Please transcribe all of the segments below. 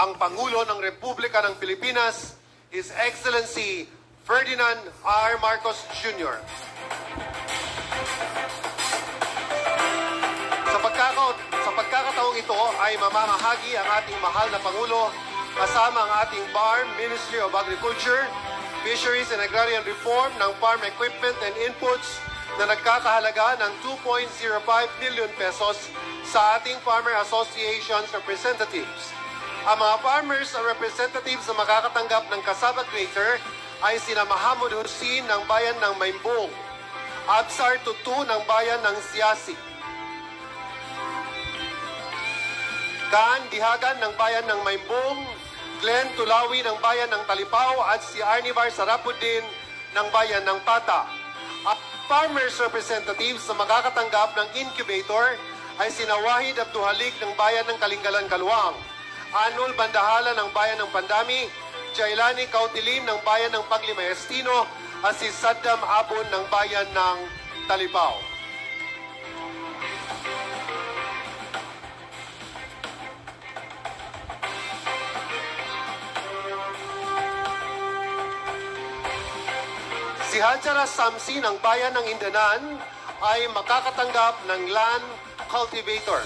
ang Pangulo ng Republika ng Pilipinas, His Excellency Ferdinand R. Marcos Jr. Sa pagkakataong ito ay mamamahagi ang ating mahal na Pangulo kasama ang ating BARM, Ministry of Agriculture, Fisheries and Agrarian Reform ng farm equipment and inputs na nagkakahalaga ng 2.05 million pesos sa ating Farmer Association's representatives. Ang mga farmers at representatives na makakatanggap ng Cassava Grater ay sina Mahamud Hussein ng bayan ng Maimbong, Absar Tutu ng bayan ng Siasi, Kan Dihagan ng bayan ng Maimbong, Glenn Tulawi ng bayan ng Talipao at si Arnivar Sarapuddin ng bayan ng Pata. At farmers representatives na makakatanggap ng incubator ay sina Wahid Abduhalik ng bayan ng Kalingalan Kaluang, Anul Bandahala ng bayan ng Pandami, Jailani Kautilin ng bayan ng Paglimayestino at si Saddam Abon ng bayan ng Talipao. Si Hajara Samsi ng bayan ng Indanan ay makakatanggap ng land cultivator.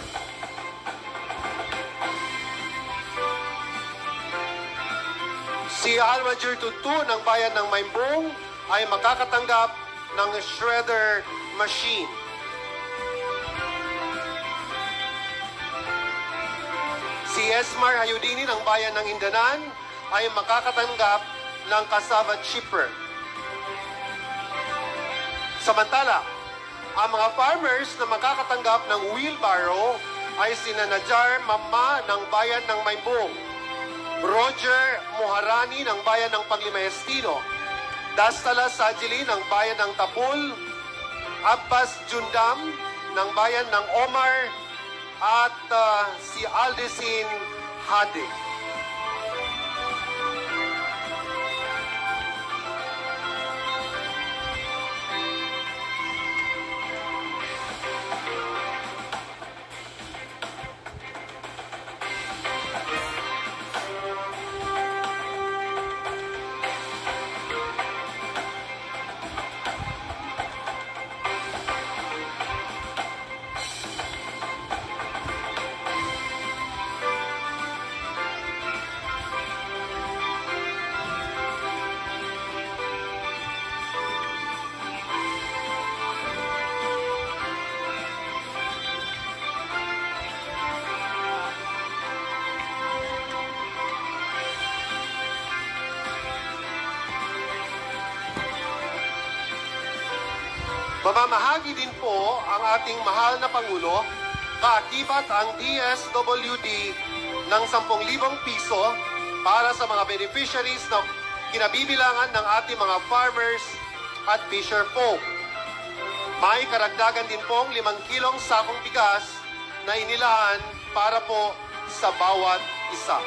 Si Almajir Tutu ng bayan ng Maimbong ay makakatanggap ng shredder machine. Si Esmar Hayudini ng bayan ng Indanan ay makakatanggap ng cassava chipper. Samantala, ang mga farmers na makakatanggap ng wheelbarrow ay sina Najar Mamma ng bayan ng Maimbong, Roger Muharani ng bayan ng Paglimayestino, Dastala Sajili ng bayan ng Tapul, Abbas Jundam ng bayan ng Omar, at si Aldesin Hadi. Mamamahagi din po ang ating mahal na Pangulo, kaakibat ang DSWD ng 10,000 piso para sa mga beneficiaries na kinabibilangan ng ating mga farmers at fisher folk. May karagdagan din pong 5 kilong sakong bigas na inilaan para po sa bawat isa.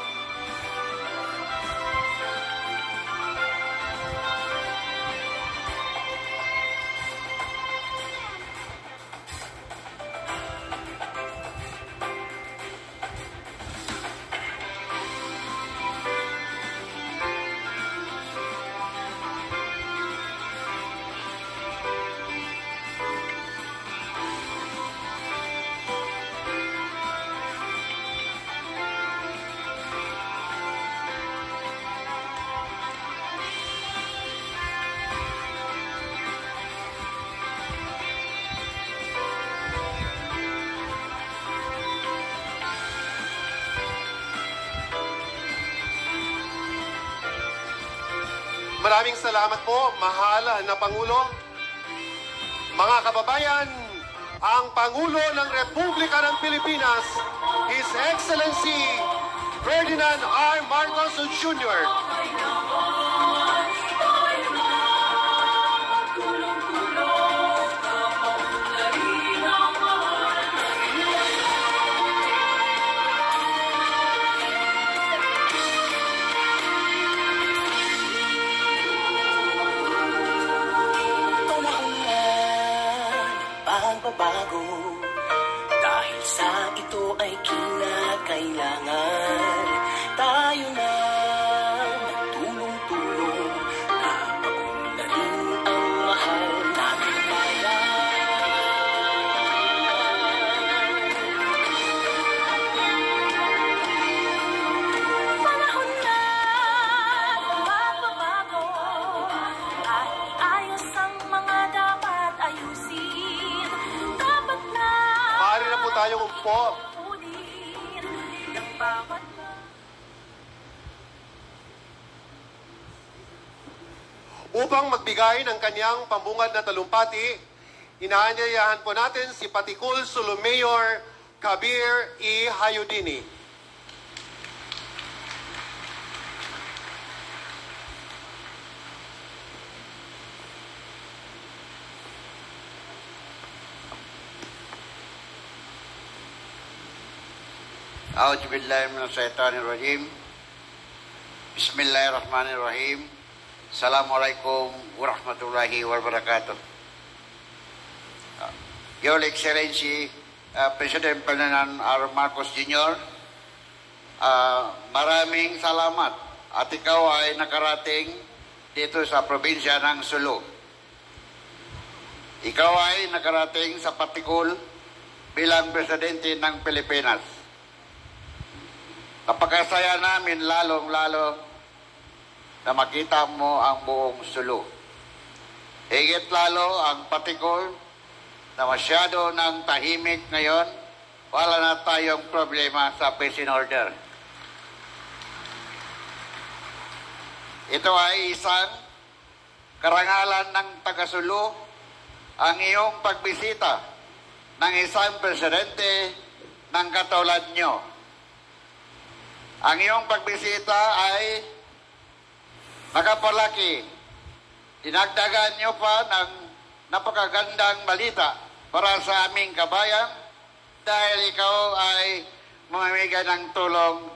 Maraming salamat po, mahal na Pangulo. Mga kababayan, ang Pangulo ng Republika ng Pilipinas, His Excellency Ferdinand R. Marcos Jr. Pagbabago, dahil sa ito ay kinakailangan tayong umpo. Upang magbigay ng kanyang pambungad na talumpati, inaanyayahan po natin si Patikul Sulu Mayor Kabir E. Hayudini. A'udzubillahi minasyaitonirrajim. Bismillahirrahmanirrahim. Assalamualaikum warahmatullahi wabarakatuh. Your Excellency, President Ferdinand R. Marcos Jr., maraming salamat at ikaw ay nakarating dito sa probinsya ng Sulu. Ikaw ay nakarating sa Patikul bilang Presidente ng Pilipinas. Napakasaya namin lalong-lalo na makita mo ang buong Sulu. Higit lalo ang Patikul na masyado ng tahimik ngayon, wala na tayong problema sa peace and order. Ito ay isang karangalan ng taga-Sulu ang iyong pagbisita ng isang presidente ng katulad nyo. Ang iyong pagbisita ay nakapalaki. Dinagdagan nyo pa ng napakagandang balita para sa aming kabayan dahil ikaw ay mamamigay ng tulong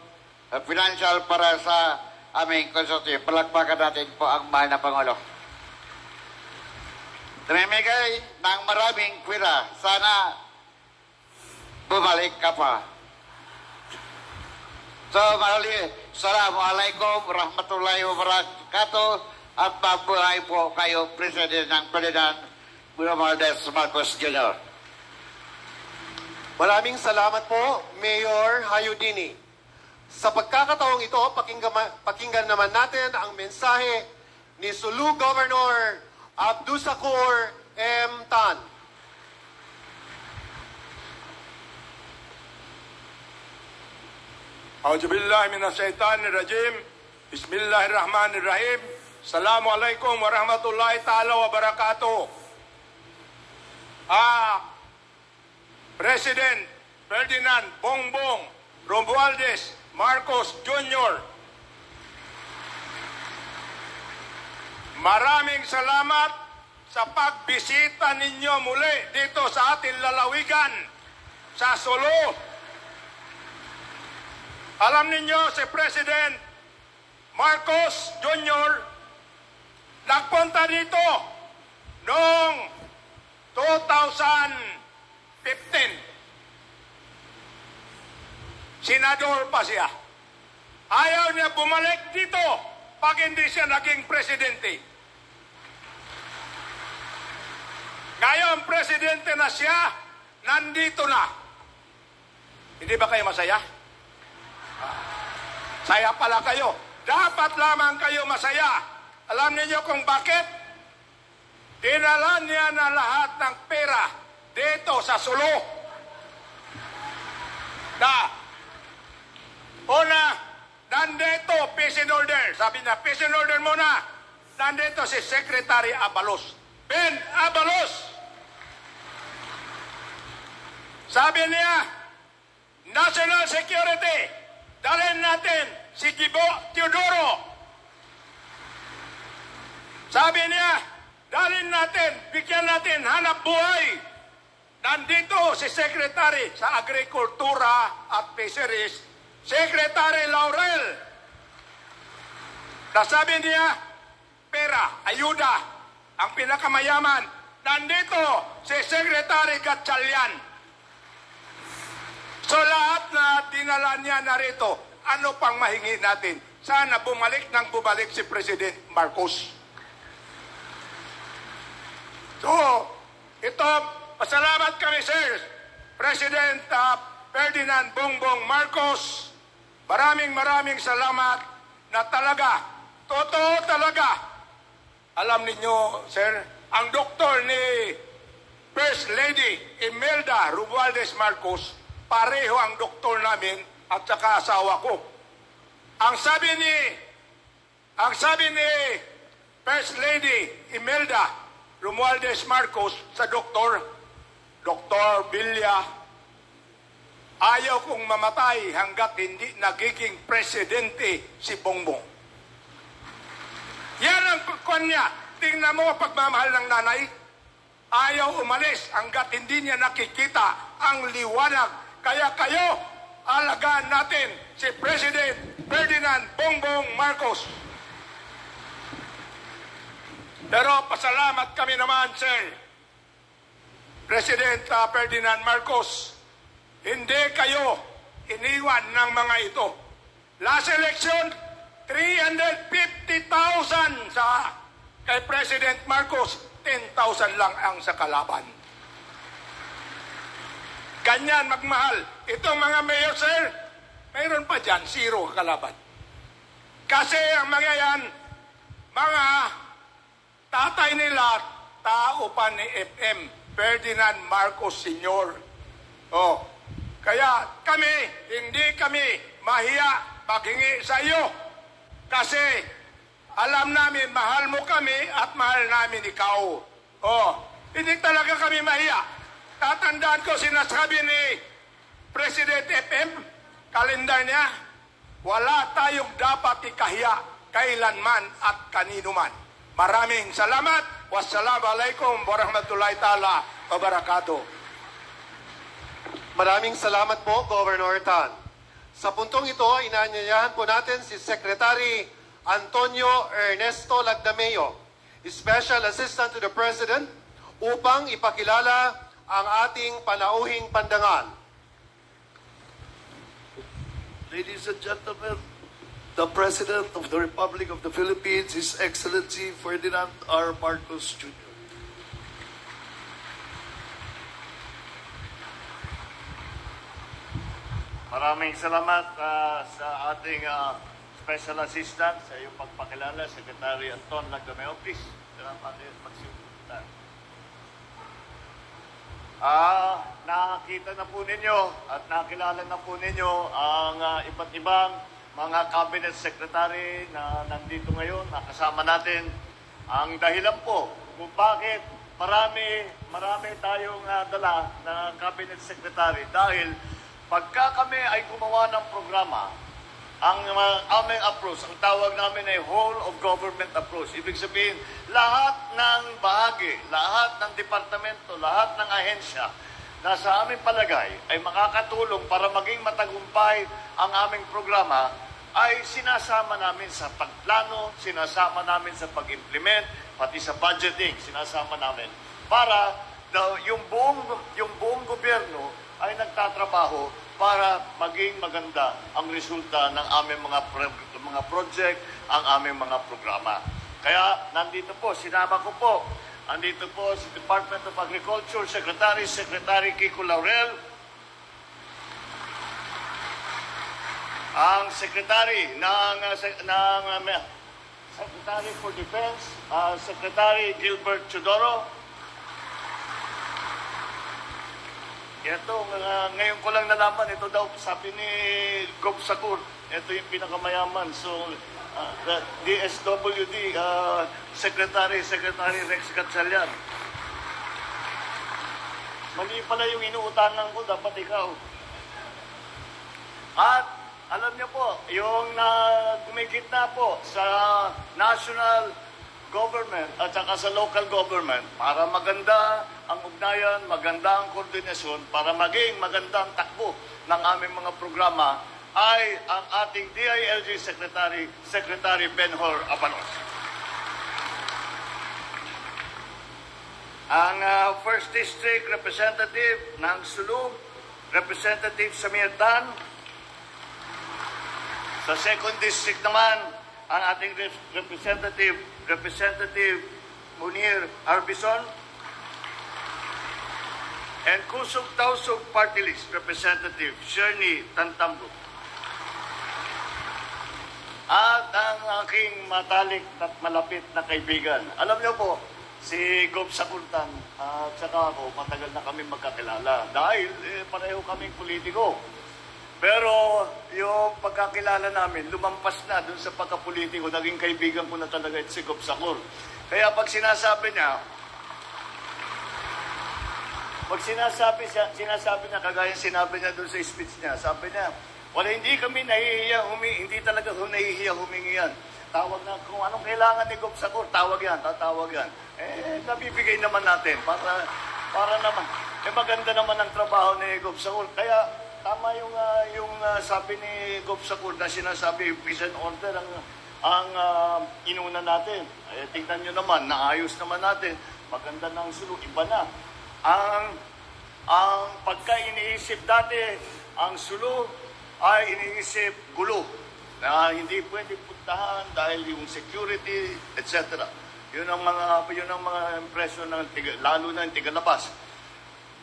financial para sa aming consortium. Palakpakan natin po ang mahal na Pangulo. Namimigay ng maraming kwira. Sana bumalik ka pa. So, Assalamualaikum warahmatullahi wabarakatuh at mabuhay po kayo, President ng Ferdinand Romualdez Marcos Jr. Maraming salamat po, Mayor Hayudini. Sa pagkakataong ito, pakinggan naman natin ang mensahe ni Sulu Governor Abdussakur M. Tan. A'udzubillahi minasyaitonirrajim. Bismillahirrahmanirrahim. Assalamualaikum warahmatullahi ta'ala wabarakatuh. President Ferdinand Bongbong Romualdez Marcos Jr. Maraming salamat sa pagbisita ninyo muli dito sa ating lalawigan sa Sulu. Alam ninyo si President Marcos Jr. nagpunta dito noong 2015. Senador pa siya. Ayaw niya bumalik dito pag hindi siya naging presidente. Ngayon, presidente na siya, nandito na. Hindi ba kayo masaya? Saya pala kayo. Dapat lamang kayo masaya. Alam niyo kung bakit? Dinala niya na lahat ng pera dito sa Sulu. Una, nandito peace and order. Sabi niya, peace and order muna. Nandito si Secretary Abalos. Ben Abalos. Sabi niya, national security. Dalhin natin si Gibo Teodoro. Sabi niya, dalhin natin, bigyan natin hanap buhay. Nandito si Secretary sa Agrikultura at Fisheries, Secretary Laurel. Nasabi niya, pera, ayuda, ang pinakamayaman. Nandito si Secretary Gatchalian. So lahat na dinala niya narito, ano pang mahingi natin? Sana bumalik si President Marcos. So, ito, pasalamat kami, sir. President Ferdinand Bongbong Marcos, maraming salamat na talaga, totoo talaga. Alam ninyo, sir, ang doktor ni First Lady Imelda Romualdez Marcos, pareho ang doktor namin at saka asawa ko. Ang sabi ni First Lady Imelda Romualdez Marcos sa doktor, Dr. Villa, ayaw kong mamatay hanggat hindi nagiging presidente si Bongbong. Yan ang kanya. Tingnan mo ang pagmamahal ng nanay. Ayaw umalis hanggat hindi niya nakikita ang liwanag. Kaya kayo, alagaan natin si President Ferdinand Bongbong Marcos. Pero pasalamat kami naman, Sir President Ferdinand Marcos. Hindi kayo iniwan ng mga ito. Last election, 350,000 sa kay President Marcos, 10,000 lang ang sa kalaban. Ganyan magmahal. Itong mga mayor, sir, mayroon pa dyan, zero kalaban. Kasi ang mga yan, mga tatay nila, tao pa ni FM, Ferdinand Marcos Sr. Oh, kaya kami, hindi kami mahiya maghingi sa iyo. Kasi alam namin, mahal mo kami at mahal namin ikaw. Oh, hindi talaga kami mahiya. Tatandaan ko sinasabi ni President FM, kalendar niya, wala tayong dapat ikahiya kailanman at kanino man. Maraming salamat. Wassalamualaikum warahmatullahi ta'ala wabarakatuh. Maraming salamat po, Governor Tan. Sa puntong ito, inaanyayahan po natin si Secretary Antonio Ernesto Lagdameo, Special Assistant to the President, upang ipakilala ang ating panauhing pandangal. Ladies and gentlemen, the President of the Republic of the Philippines, His Excellency Ferdinand R. Marcos Jr. Maraming salamat sa ating Special Assistant sa iyong pagpakilala, Secretary Anton Lagdameo. Please, salamat magsimula. Nakita na po ninyo at nakilala na po ninyo ang iba't ibang mga cabinet secretary na nandito ngayon, nakasama natin. Ang dahilan po kung bakit marami tayong dala na cabinet secretary dahil pagka kami ay gumawa ng programa, ang aming approach, ang tawag namin ay whole of government approach. Ibig sabihin, lahat ng bahagi, lahat ng departamento, lahat ng ahensya na sa aming palagay ay makakatulong para maging matagumpay ang aming programa ay sinasama namin sa pagplano, sinasama namin sa pag-implement, pati sa budgeting, sinasama namin para yung buong gobyerno ay nagtatrabaho para maging maganda ang resulta ng aming mga project, ang aming mga programa. Kaya nandito po, sinama ko po, nandito po si Department of Agriculture Secretary Kiko Laurel, ang Secretary Secretary for Defense, Secretary Gilbert Chodoro. Ito, ngayon ko lang nalaman, ito daw, sabi ni Gob Sakur, ito yung pinakamayaman. So, DSWD, Secretary Rex Gatchalian. Mali pala yung inuutangan ko, dapat ikaw. At, alam niyo po, yung kumikit na po sa national government at saka sa local government para maganda ang ugnayan, maganda ang koordinasyon, para maging maganda ang takbo ng aming mga programa ay ang ating DILG Secretary Benhur Abalos. Ang First District Representative ng Sulub, Representative Samir Tan. Sa Second District naman, ang ating Representative Munir Arbison, and Kusog-Tausog Party List Representative Shirley Tantambo. At ang aking matalik at malapit na kaibigan. Alam niyo po, si Gob Sakultan at saka ako, matagal na kami magkakilala dahil pareho kaming politiko. Pero yung pagkakilala namin, lumampas na dun sa pagkapolitiko, naging kaibigan ko na talaga si Gob Sakul. Kaya pag sinasabi niya, kagaya sinabi niya dun sa speech niya, sabi niya, wala, hindi kami nahihiya hindi talaga nahihiya humingi yan. Tawag na, kung anong kailangan ni Gob Sakul, tawag yan, tatawag yan. Nabibigay naman natin para naman. Maganda naman ang trabaho ni Gob Sakul. Kaya tama yung sabi ni Gob Sakul na sinasabi, peace and order ang inuna natin. Tingnan nyo naman, naayos naman natin. Maganda ng sulok, iba na. Ang pagka iniisip dati, ang sulok ay iniisip gulo na hindi pwede puntahan dahil yung security, etc. Yun ang mga impresyon ng lalo na yung tigalabas.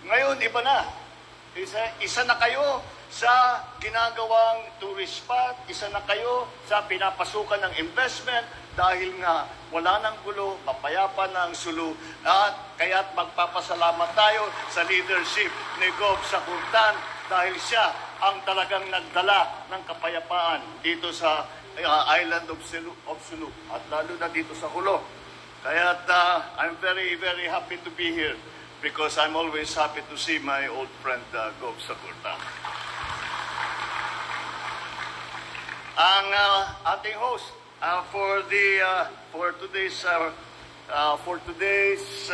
Ngayon, iba na. Isa na kayo sa ginagawang tourist spot, isa na kayo sa pinapasukan ng investment dahil nga wala nang gulo, mapayapa na ang sulu, at kaya't magpapasalamat tayo sa leadership ni Gob Sakultan dahil siya ang talagang nagdala ng kapayapaan dito sa island of Sulu at lalo na dito sa Hulo. Kaya't I'm very, very happy to be here because I'm always happy to see my old friend Gob Sakultan. Ang ating host for today's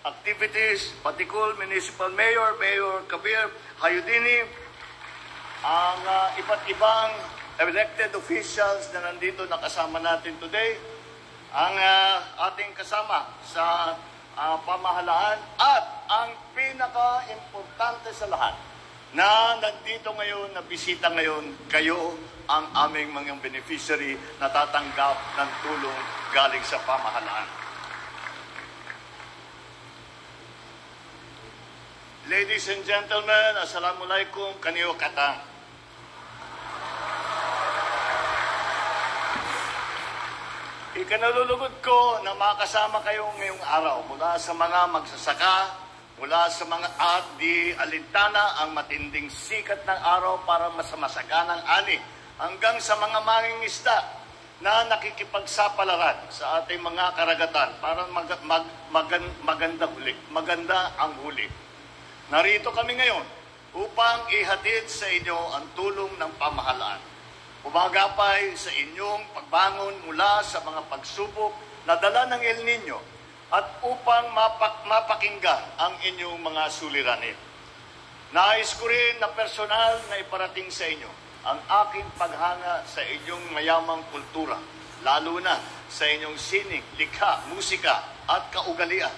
activities, Patikul Municipal Mayor Kabir Hayudini, ang iba't ibang elected officials na nandito nakasama natin today, ang ating kasama sa pamahalaan, at ang pinaka-importante sa lahat na nandito ngayon, na bisita ngayon, kayo ang aming mga beneficiary na tatanggap ng tulong galing sa pamahalaan. Ladies and gentlemen, assalamualaikum, kaniyo katang. Ikanalulugod ko na makasama kayo ngayong araw mula sa mga magsasaka, mula sa mga di alintana ang matinding sikat ng araw para masaganang ani, hanggang sa mga mangingisda na nakikipagsapalaran sa ating mga karagatan para maganda ang huli. Narito kami ngayon upang ihatid sa inyo ang tulong ng pamahalaan. Umagapay sa inyong pagbangon mula sa mga pagsubok na dala ng El Nino at upang mapakinggan ang inyong mga suliranin. Nais ko rin na personal na iparating sa inyo ang aking paghanga sa inyong mayamang kultura, lalo na sa inyong sining, likha, musika at kaugalian.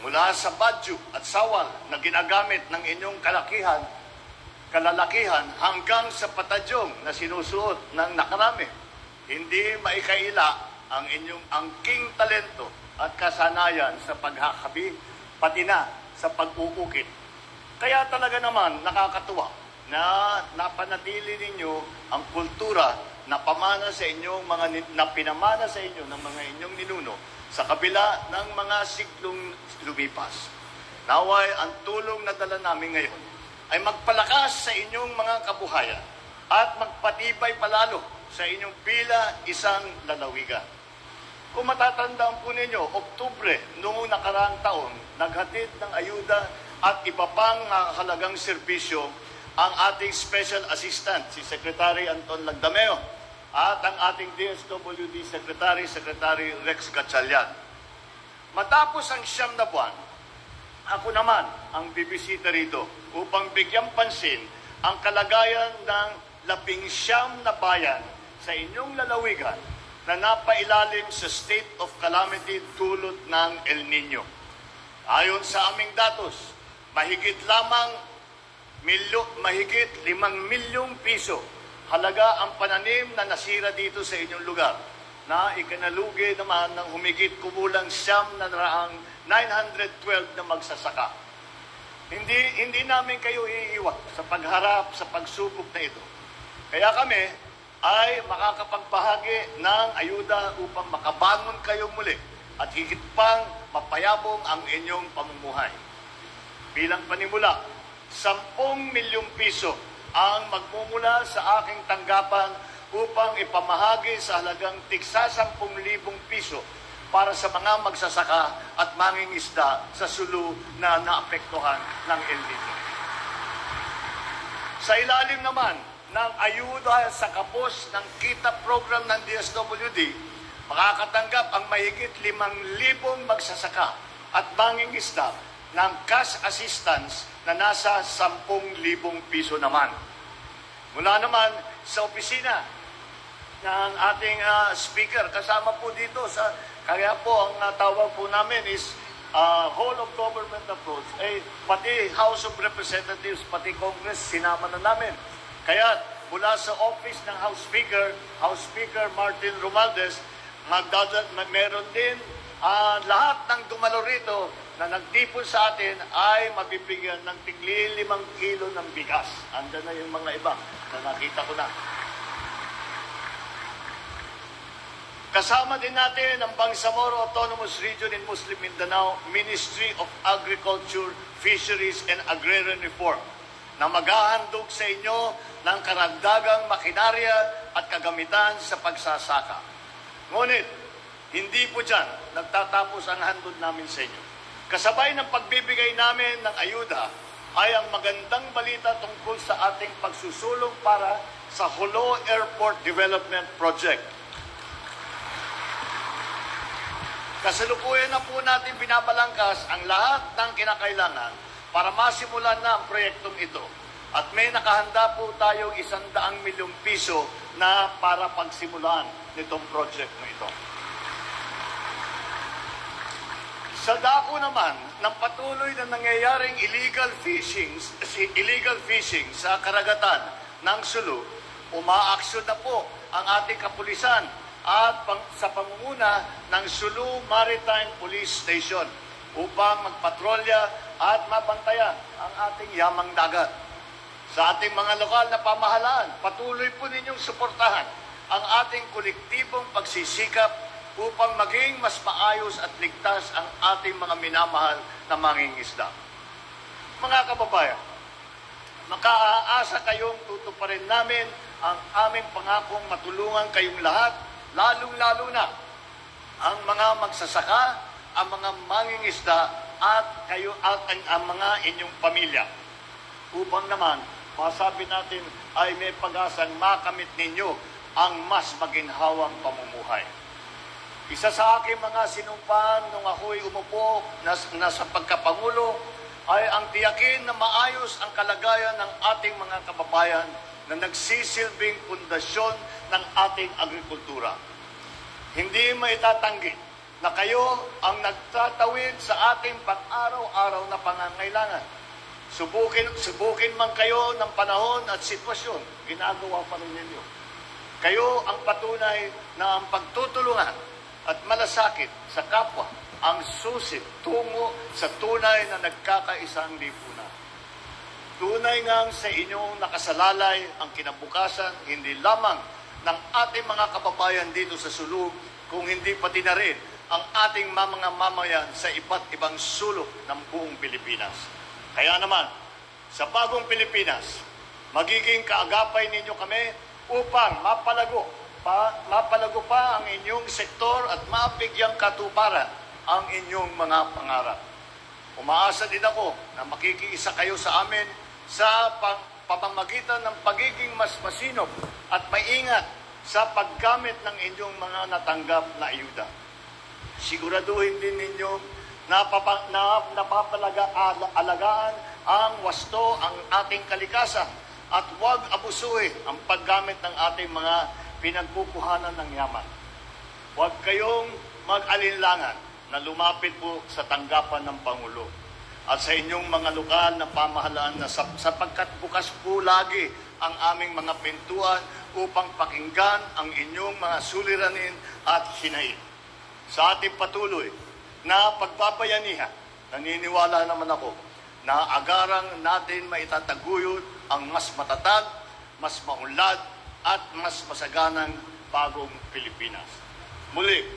Mula sa badyo at sawal na ginagamit ng inyong kalalakihan hanggang sa patadyong na sinusuot ng nakarami, hindi maikaila ang inyong angking talento at kasanayan sa paghakabi, pati na sa pag-uukit. Kaya talaga naman nakakatuwa na napanatili ninyo ang kultura na pamana sa inyong pinamana sa inyo ng mga inyong ninuno sa kabila ng mga siglong lumipas. Naway ang tulong na dala namin ngayon ay magpalakas sa inyong mga kabuhayan at magpatibay palalo sa inyong isang lalawigan. Kung matatandaan po ninyo, Oktubre noong nakaraang taon, naghatid ng ayuda at iba pang halagang serbisyo ang ating Special Assistant, si Secretary Anton Lagdameo, at ang ating DSWD Secretary Rex Gatchalian. Matapos ang 9 na buwan, ako naman ang bibisita rito upang bigyang pansin ang kalagayan ng 19 na bayan sa inyong lalawigan na napailalim sa state of calamity dulot ng El Nino. Ayon sa aming datos, mahigit 5 milyong piso halaga ang pananim na nasira dito sa inyong lugar, na ikanalugi naman ng humigit kumulang 912 na magsasaka. Hindi namin kayo iiwan sa pagharap sa pagsubok na ito. Kaya kami ay makakapagbahagi ng ayuda upang makabangon kayo muli at higit pang mapayabong ang inyong pamumuhay. Bilang panimula, 10 milyong piso ang magmumula sa aking tanggapan upang ipamahagi sa halagang tigsa 10,000 piso para sa mga magsasaka at mangingisda sa Sulu na naapektuhan ng El Nino. Sa ilalim naman ng ayuda sa kapos ng kita program ng DSWD, makakatanggap ang mahigit 5,000 magsasaka at mangingisda ng cash assistance na nasa 10,000 piso naman. Mula naman sa opisina ng ating speaker, kasama po dito kaya po ang tawag po namin is whole of government approach. Pati House of Representatives, pati Congress, sinama na namin. Kaya mula sa office ng House Speaker Martin Romualdez, meron din lahat ng dumalo rito na nagtipon sa atin ay mabibigyan ng tigli 5 kilo ng bigas. Andan na yung mga iba na nakita ko na. Kasama din natin ang Bangsamoro Autonomous Region in Muslim Mindanao Ministry of Agriculture, Fisheries and Agrarian Reform na maghahandog sa inyo ng karagdagang makinarya at kagamitan sa pagsasaka. Ngunit, hindi po dyan nagtatapos ang handog namin sa inyo. Kasabay ng pagbibigay namin ng ayuda ay ang magandang balita tungkol sa ating pagsusulong para sa Jolo Airport Development Project. Kasalukuyan na po natin binabalangkas ang lahat ng kinakailangan para masimulan na ang proyektong ito. At may nakahanda po tayong 100 milyong piso na para pagsimulan nitong project na ito. Sa dako naman ng patuloy na nangyayaring illegal fishing sa karagatan ng Sulu, umaaksyon na po ang ating kapulisan at sa pamumuna ng Sulu Maritime Police Station upang magpatrolya at mabantayan ang ating yamang dagat. Sa ating mga lokal na pamahalaan, patuloy po ninyong suportahan ang ating kolektibong pagsisikap upang maging mas maayos at ligtas ang ating mga minamahal na mangingisda. Mga kababayan, makaaasa kayong tutuparin namin ang aming pangakong matulungan kayong lahat, lalong-lalo na ang mga magsasaka, ang mga mangingisda at kayo at ang mga inyong pamilya. Upang naman, masabi natin ay may pag-asang makamit ninyo ang mas maginhawang pamumuhay. Isa sa aking mga sinumpaan nung ako'y umupo na sa pagkapangulo ay ang tiyakin na maayos ang kalagayan ng ating mga kababayan na nagsisilbing pundasyon ng ating agrikultura. Hindi maitatanggi na kayo ang nagtatawid sa ating pang-araw-araw na pangangailangan. Subukin man kayo ng panahon at sitwasyon, ginagawa pa rin ninyo. Kayo ang patunay na ang pagtutulungan at malasakit sa kapwa ang susi tungo sa tunay na nagkakaisang lipunan. Tunay ngang sa inyong nakasalalay ang kinabukasan, hindi lamang ng ating mga kababayan dito sa Sulu, kung hindi pati na rin ang ating mga mamayan sa iba't ibang sulok ng buong Pilipinas. Kaya naman, sa bagong Pilipinas, magiging kaagapay ninyo kami upang mapalago pa ang inyong sektor at mabigyang katuparan ang inyong mga pangarap. Umaasa din ako na makikiisa kayo sa amin sa pamamagitan ng pagiging mas masinop at maingat sa paggamit ng inyong mga natanggap na ayuda. Siguraduhin din ninyo na napapalagaan ang wasto ang ating kalikasan at huwag abusuhin ang paggamit ng ating mga pinagkukuhanan ng yaman. Huwag kayong mag-alinlangan na lumapit po sa tanggapan ng Pangulo at sa inyong mga lokal na pamahalaan na sapagkat bukas po lagi ang aming mga pintuan upang pakinggan ang inyong mga suliranin at hinain. Sa ating patuloy na pagbabayanihan, naniniwala naman ako na agarang natin maitataguyod ang mas matatag, mas maunlad at mas masaganang bagong Pilipinas. Muli,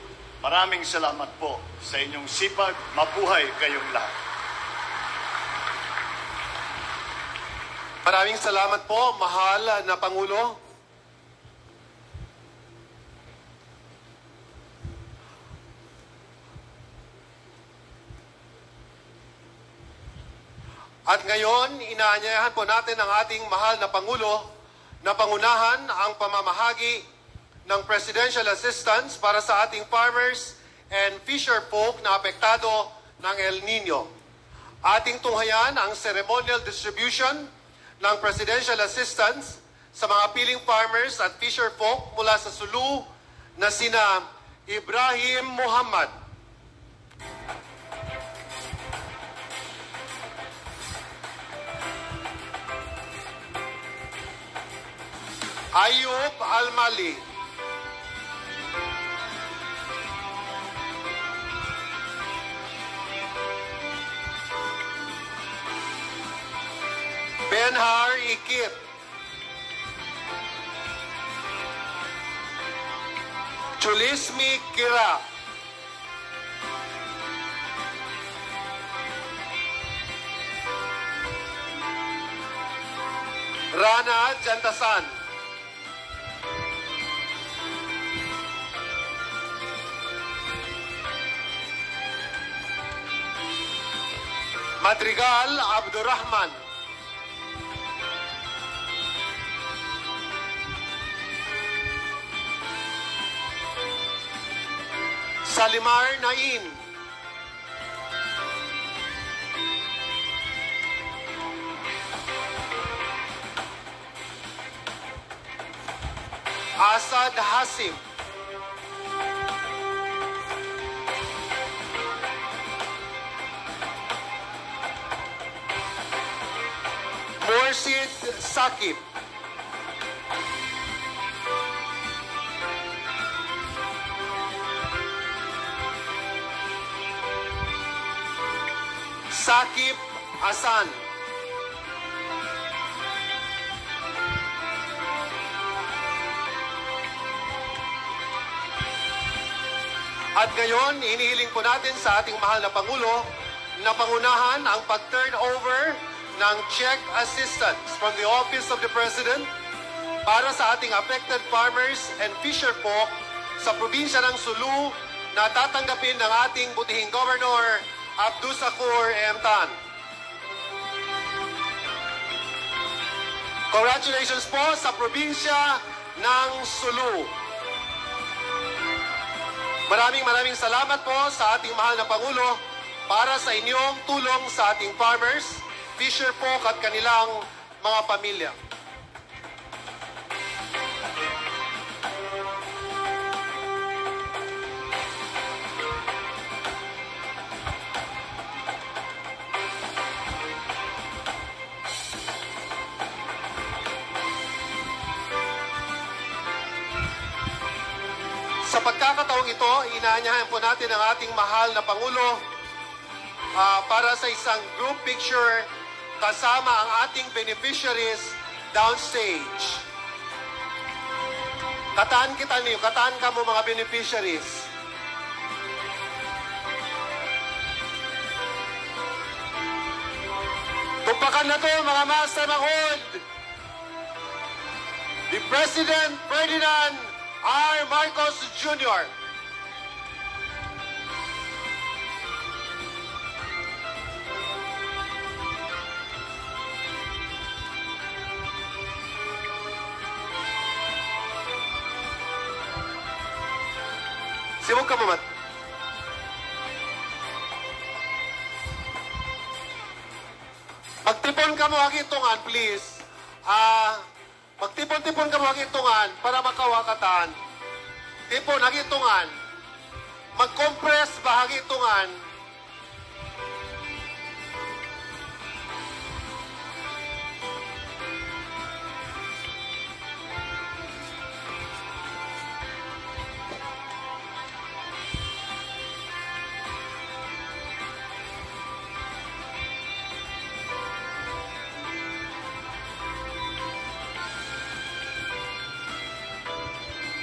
Maraming salamat po sa inyong sipag. Mabuhay kayong lahat. Maraming salamat po, mahal na Pangulo. At ngayon, inaanyayahan po natin ang ating mahal na Pangulo na pangunahan ang pamamahagi ng presidential assistance para sa ating farmers and fisher folk na apektado ng El Nino. Ating tunghayan ang ceremonial distribution ng presidential assistance sa mga piling farmers at fisher folk mula sa Sulu na sina Ibrahim Muhammad, Ayub Almali, Benhar Ikit, Chulismi Kira, Rana Jantasan, Madrigal Abdurrahman, Salimar Nain, Asad Hasim, Mursid Sakib, Sakib Asan, at ngayon, inihiling po natin sa ating mahal na Pangulo na pangunahan ang pag-turn over ng check assistance from the Office of the President para sa ating affected farmers and fisher folk sa probinsya ng Sulu na tatanggapin ng ating butihing Governor Abdussakur M. Tan. Congratulations po sa probinsya ng Sulu. Maraming salamat po sa ating mahal na Pangulo para sa inyong tulong sa ating farmers, fisher folk at kanilang mga pamilya. Sa pagkakataong ito, inaanyahan po natin ang ating mahal na Pangulo para sa isang group picture kasama ang ating beneficiaries downstage. Kataan kita niyo, kataan ka mo mga beneficiaries. Tumpakan na to mga master mangod. The President Ferdinand R. Marcos Jr. Sibog ka mamat. Magtipon ka mo hagitungan, please. Magtipon-tipon ka mo hagitungan para makawakatan. Tipon hagitungan. Mag-compress ba hagitungan.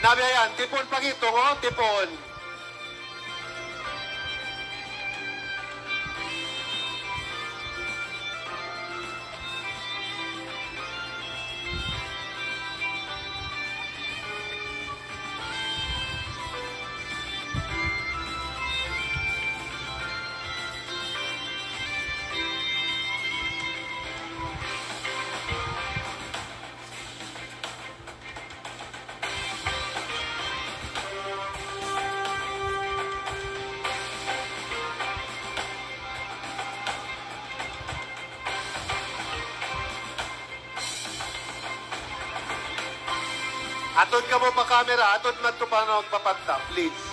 Nabiyayan, tipon pagito, tipon. Atod ka mo pa camera, atod man to pa magpapatta, please.